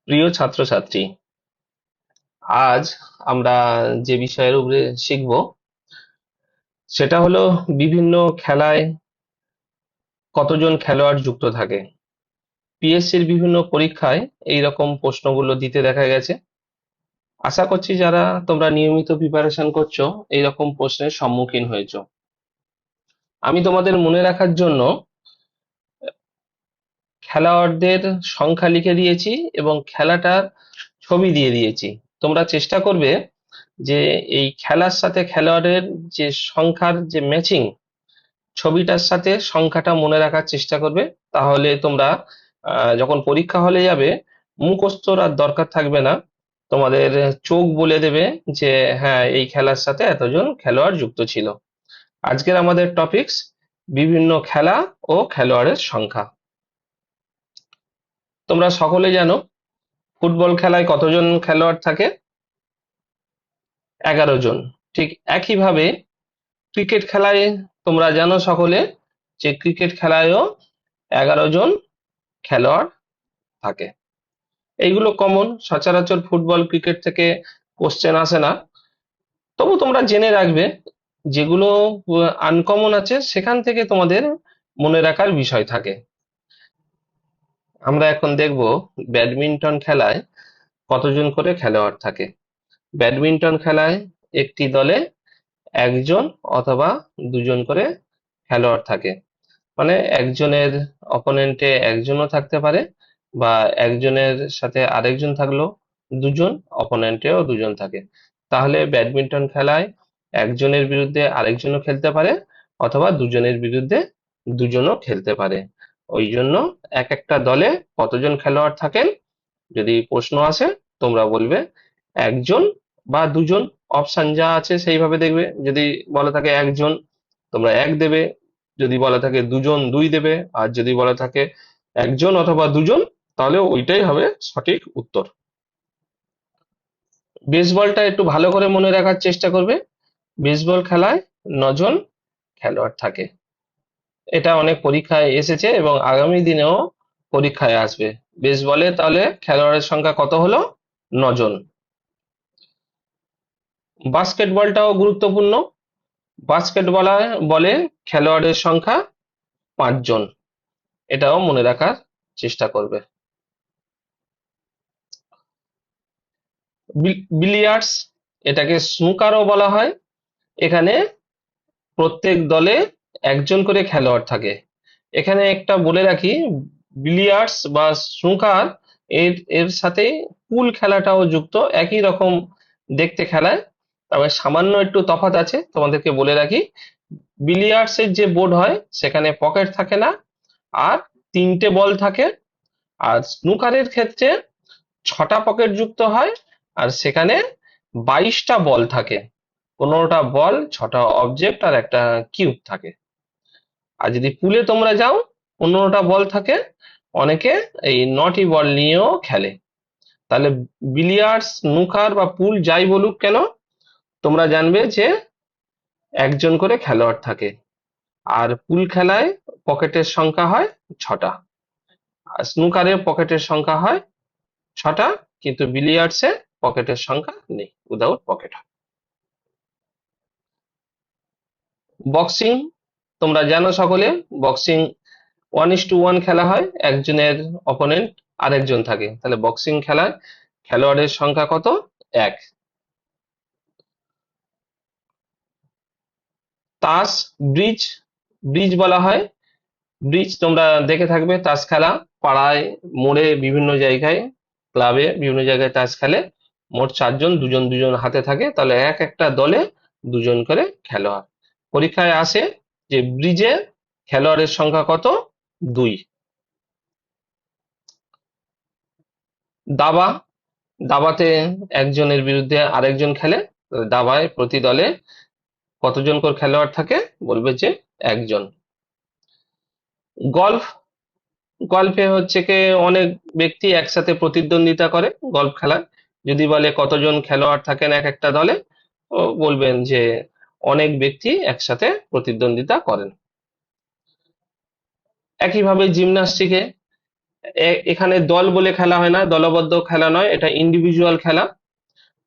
প্রিয় ছাত্রছাত্রী, আজ আমরা যে বিষয়ের উপরে শিখব সেটা হলো বিভিন্ন খেলায় কতজন খেলোয়াড় যুক্ত থাকে। পিএসসির বিভিন্ন পরীক্ষায় এই রকম প্রশ্নগুলো দিতে দেখা গেছে। আশা করছি যারা তোমরা নিয়মিত প্রিপারেশন করছো এই রকম প্রশ্নের সম্মুখীন হয়েছো। আমি তোমাদের মনে রাখার জন্য খেলোয়াড়দের সংখ্যা লিখে দিয়েছি এবং খেলাটার ছবি দিয়ে দিয়েছি। তোমরা চেষ্টা করবে যে এই খেলার সাথে খেলোয়াড়ের যে সংখ্যার যে ম্যাচিং, ছবিটার সাথে সংখ্যাটা মনে রাখার চেষ্টা করবে। তাহলে তোমরা যখন পরীক্ষা হলে যাবে, মুখস্থর আর দরকার থাকবে না। তোমাদের চোখ বলে দেবে যে হ্যাঁ, এই খেলার সাথে এতজন খেলোয়াড় যুক্ত ছিল। আজকের আমাদের টপিকস বিভিন্ন খেলা ও খেলোয়াড়ের সংখ্যা। তোমরা সকলে জানো ফুটবল খেলায় কতজন খেলোয়াড় থাকে? 11 জন। ঠিক একইভাবে ক্রিকেট খেলায় তোমরা জানো সকলে যে ক্রিকেট খেলায়ও 11 জন খেলোয়াড় থাকে। এইগুলো কমন, সচরাচর ফুটবল ক্রিকেট থেকে কোশ্চেন আসে না, তবু তোমরা জেনে রাখবে। যেগুলো আনকমন আছে সেখান থেকে তোমাদের মনে রাখার বিষয় থাকে। আমরা এখন দেখব ব্যাডমিন্টন খেলায় কতজন করে খেলোয়াড় থাকে। ব্যাডমিন্টন খেলায় একটি দলে একজন অথবা দুজন করে খেলোয়াড় থাকে। মানে একজনের অপোনেন্টে একজনও থাকতে পারে, বা একজনের সাথে আরেকজন থাকলো, দুজন অপোনেন্টেও দুজন থাকে। তাহলে ব্যাডমিন্টন খেলায় একজনের বিরুদ্ধে আরেকজনও খেলতে পারে, অথবা দুজনের বিরুদ্ধে দুজনও খেলতে পারে। ওই জন্য এক একটা দলে কতজন খেলোয়াড় থাকেন যদি প্রশ্ন আসে, তোমরা বলবে একজন বা দুজন। অপশন যা আছে সেইভাবে দেখবে। যদি বলা থাকে একজন, তোমরা এক দেবে। যদি বলা থাকে দুজন, দুই দেবে। আর যদি বলা থাকে একজন অথবা দুজন, তাহলে ওইটাই হবে সঠিক উত্তর। বেসবলটা একটু ভালো করে মনে রাখার চেষ্টা করবে। বেসবল খেলায় 9 জন খেলোয়াড় থাকে। এটা অনেক পরীক্ষায় এসেছে এবং আগামী দিনেও পরীক্ষায় আসবে। বেসবলে তাহলে খেলোয়াড়ের সংখ্যা কত হলো? 9 জন। বাস্কেটবলটাও গুরুত্বপূর্ণ। বলে খেলোয়াড়ের সংখ্যা 5 জন। এটাও মনে রাখার চেষ্টা করবে। বিলিয়ার্ডস, এটাকে স্নুকারও বলা হয়। এখানে প্রত্যেক দলে একজন করে খেলোয়াড় থাকে। এখানে একটা বলে রাখি, বিলিয়ার্ডস বা স্নুকার এর এর সাথে পুল খেলাটাও যুক্ত, একই রকম দেখতে খেলায়, তবে সামান্য একটু তফাৎ আছে। তোমাদেরকে বলে রাখি, বিলিয়ার্ডস এর যে বোর্ড হয় সেখানে পকেট থাকে না, আর 3টে বল থাকে। আর স্নুকারের ক্ষেত্রে 6টা পকেট যুক্ত হয়, আর সেখানে 22টা বল থাকে। 15টা বল, 6টা অবজেক্ট আর একটা কিউব থাকে। আর যদি পুলে তোমরা যাও, 15টা বল থাকে। অনেকে এই 9টি বল নিয়েও খেলে। তাহলে বিলিয়ার্ডস, স্নুকার বা পুল যাই বলুক কেন, তোমরা জানবে যে একজন করে খেলোয়াড় থাকে। আর পুল খেলায় পকেটের সংখ্যা হয় 6টা। আর স্নুকারে পকেটের সংখ্যা হয় 6টা, কিন্তু বিলিয়ার্ডসে পকেটের সংখ্যা নেই, উইদাউট পকেট। বক্সিং তোমরা জানো সকলে, বক্সিং 1:1 খেলা হয়, একজনের অপোনেন্ট আরেকজন থাকে। তাহলে বক্সিং খেলায় খেলোয়াড়ের সংখ্যা কত? 1। তাস, ব্রিজ, ব্রিজ বলা হয়। ব্রিজ তোমরা দেখে থাকবে, তাস খেলা পাড়ায়, মোড়ে, বিভিন্ন জায়গায়, ক্লাবে বিভিন্ন জায়গায় তাস খেলে। মোট 4 জন, দুজন দুজন হাতে থাকে। তাহলে এক একটা দলে দুজন করে খেলোয়াড়। পরীক্ষায় আসে যে ব্রিজে খেলোয়াড়ের সংখ্যা কত? 2। দাবা, দাবাতে একজনের বিরুদ্ধে আরেকজন খেলে। দাবায় প্রতি দলে কতজন করে খেলোয়াড় থাকে? বলবে যে একজন। গল্ফ, গল্ফে হচ্ছে কি অনেক ব্যক্তি একসাথে প্রতিদ্বন্দ্বিতা করে গল্ফ খেলায়। যদি বলে কতজন খেলোয়াড় থাকেন এক একটা দলে, ও বলবেন যে অনেক ব্যক্তি একসাথে প্রতিদ্বন্দ্বিতা করেন। একইভাবে জিমন্যাস্টিকে এখানে দল বলে খেলা হয় না, দলবদ্ধ খেলা নয়, এটা ইন্ডিভিজুয়াল খেলা।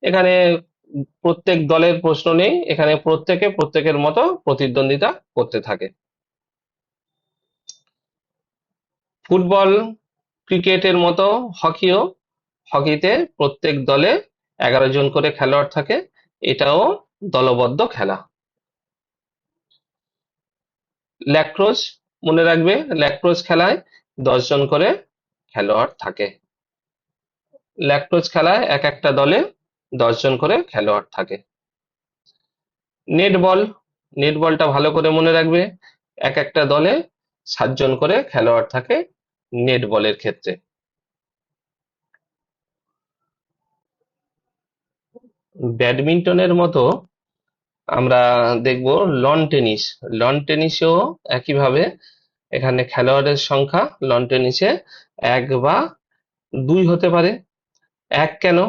এখানে প্রত্যেক দলের প্রশ্ন নেই, এখানে প্রত্যেকে প্রত্যেকের মতো প্রতিদ্বন্দ্বিতা করতে থাকে। ফুটবল, ক্রিকেটের মতো হকিও, হকিতে প্রত্যেক দলে 11 জন করে খেলোয়াড় থাকে, এটাও দলবদ্ধ খেলা। ল্যাক্রোস, মনে রাখবে ল্যাক্রোস খেলায় 10 জন করে খেলোয়াড় থাকে। ল্যাক্রোস খেলায় এক একটা দলে 10 জন করে খেলোয়াড় থাকে। নেটবল, নেটবলটা ভালো করে মনে রাখবে, এক একটা দলে 7 জন করে খেলোয়াড় থাকে নেটবলের ক্ষেত্রে। ব্যাডমিন্টনের মতো আমরা দেখব লন টেনিস। লন টেনিসেও একইভাবে এখানে খেলোয়াড়ের সংখ্যা লন টেনিসে 1 বা 2 হতে পারে। এক কেন,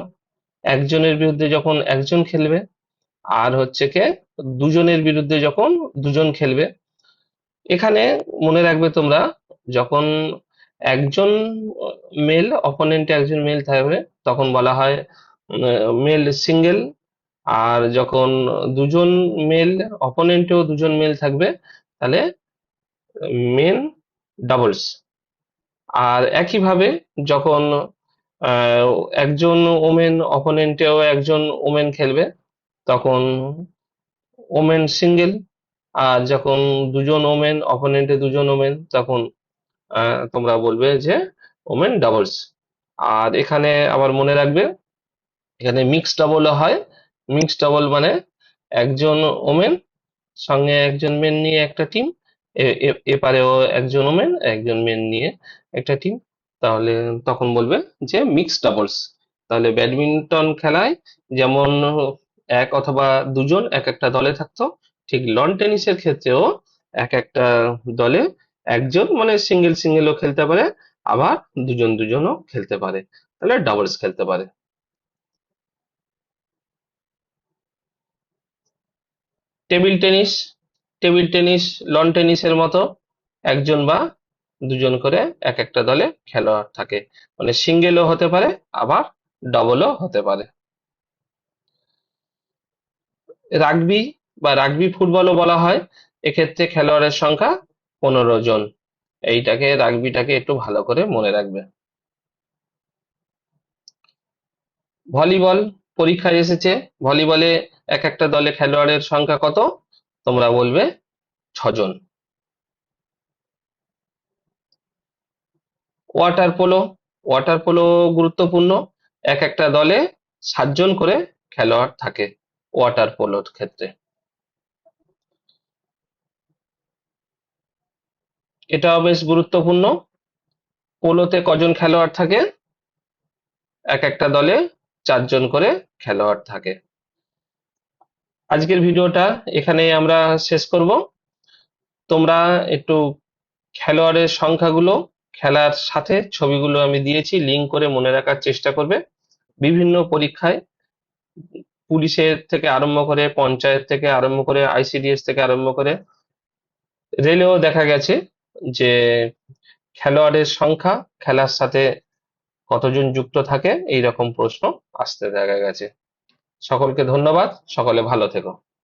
একজনের বিরুদ্ধে যখন একজন খেলবে, আর হচ্ছে কে দুজনের বিরুদ্ধে যখন দুজন খেলবে। এখানে মনে রাখবে তোমরা, যখন একজন মেল অপোনেন্টে একজন মেল থাকবে তখন বলা হয় মেল সিঙ্গেল, আর যখন দুজন মেল অপোনেন্টেও দুজন মেল থাকবে তাহলে মেন ডাবলস। আর একইভাবে যখন আহ, একজন ওমেন অপোনেন্টেও একজন ওমেন খেলবে তখন ওমেন সিঙ্গেল, আর যখন দুজন ওমেন অপোনেন্টে দুজন ওমেন তখন তোমরা বলবে যে ওমেন ডাবলস। আর এখানে আবার মনে রাখবে, এখানে মিক্স ডাবলও হয়। মিক্স ডাবল মানে একজন ওমেন সঙ্গে একজন মেন নিয়ে একটা টিম, এপারেও একজন ওমেন একজন মেন নিয়ে একটা টিম, তাহলে তখন বলবে যে মিক্স ডাবলস। তাহলে ব্যাডমিন্টন খেলায় যেমন এক অথবা দুজন এক একটা দলে থাকতো, ঠিক লন টেনিসের ক্ষেত্রেও এক একটা দলে একজন, মানে সিঙ্গেল সিঙ্গেলও খেলতে পারে, আবার দুজন দুজনও খেলতে পারে, তাহলে ডাবলস খেলতে পারে। Table tennis, table tennis lawn টেনিসের মতো একজন বা দুজন করে এক একটা দলে খেলোয়াড় থাকে, মানে সিঙ্গেলও হতে পারে আবার ডবলও হতে পারে। রাগবি বা রাগবি ফুটবলও বলা হয়, এক্ষেত্রে খেলোয়াড়ের সংখ্যা 15 জন। এইটাকে রাগবিটাকে একটু ভালো করে মনে রাখবে। ভলিবল পরীক্ষায় এসেছে, ভলিবলে এক একটা দলে খেলোয়াড়ের সংখ্যা কত, তোমরা বলবে 6 জন। ওয়াটার পোলো, ওয়াটার পোলো গুরুত্বপূর্ণ, এক একটা দলে 7 জন করে খেলোয়াড় থাকে ওয়াটার পোলোর ক্ষেত্রে। এটাও বেশ গুরুত্বপূর্ণ, পোলোতে কজন খেলোয়াড় থাকে, এক একটা দলে 4 জন করে খেলোয়াড় থাকে। আজকের ভিডিওটা এখানেই আমরা শেষ করব। তোমরা একটু খেলোয়াড়ের সংখ্যাগুলো, খেলার সাথে ছবিগুলো আমি দিয়েছি লিঙ্ক করে মনে রাখার চেষ্টা করবে। বিভিন্ন পরীক্ষায় পুলিশের থেকে আরম্ভ করে, পঞ্চায়েত থেকে আরম্ভ করে, আইসিডিএস থেকে আরম্ভ করে রেলেও দেখা গেছে যে খেলোয়াড়ের সংখ্যা খেলার সাথে কতজন যুক্ত থাকে এই রকম প্রশ্ন আসতে দেখা গেছে। সকলকে ধন্যবাদ, সকলে ভালো থেকো।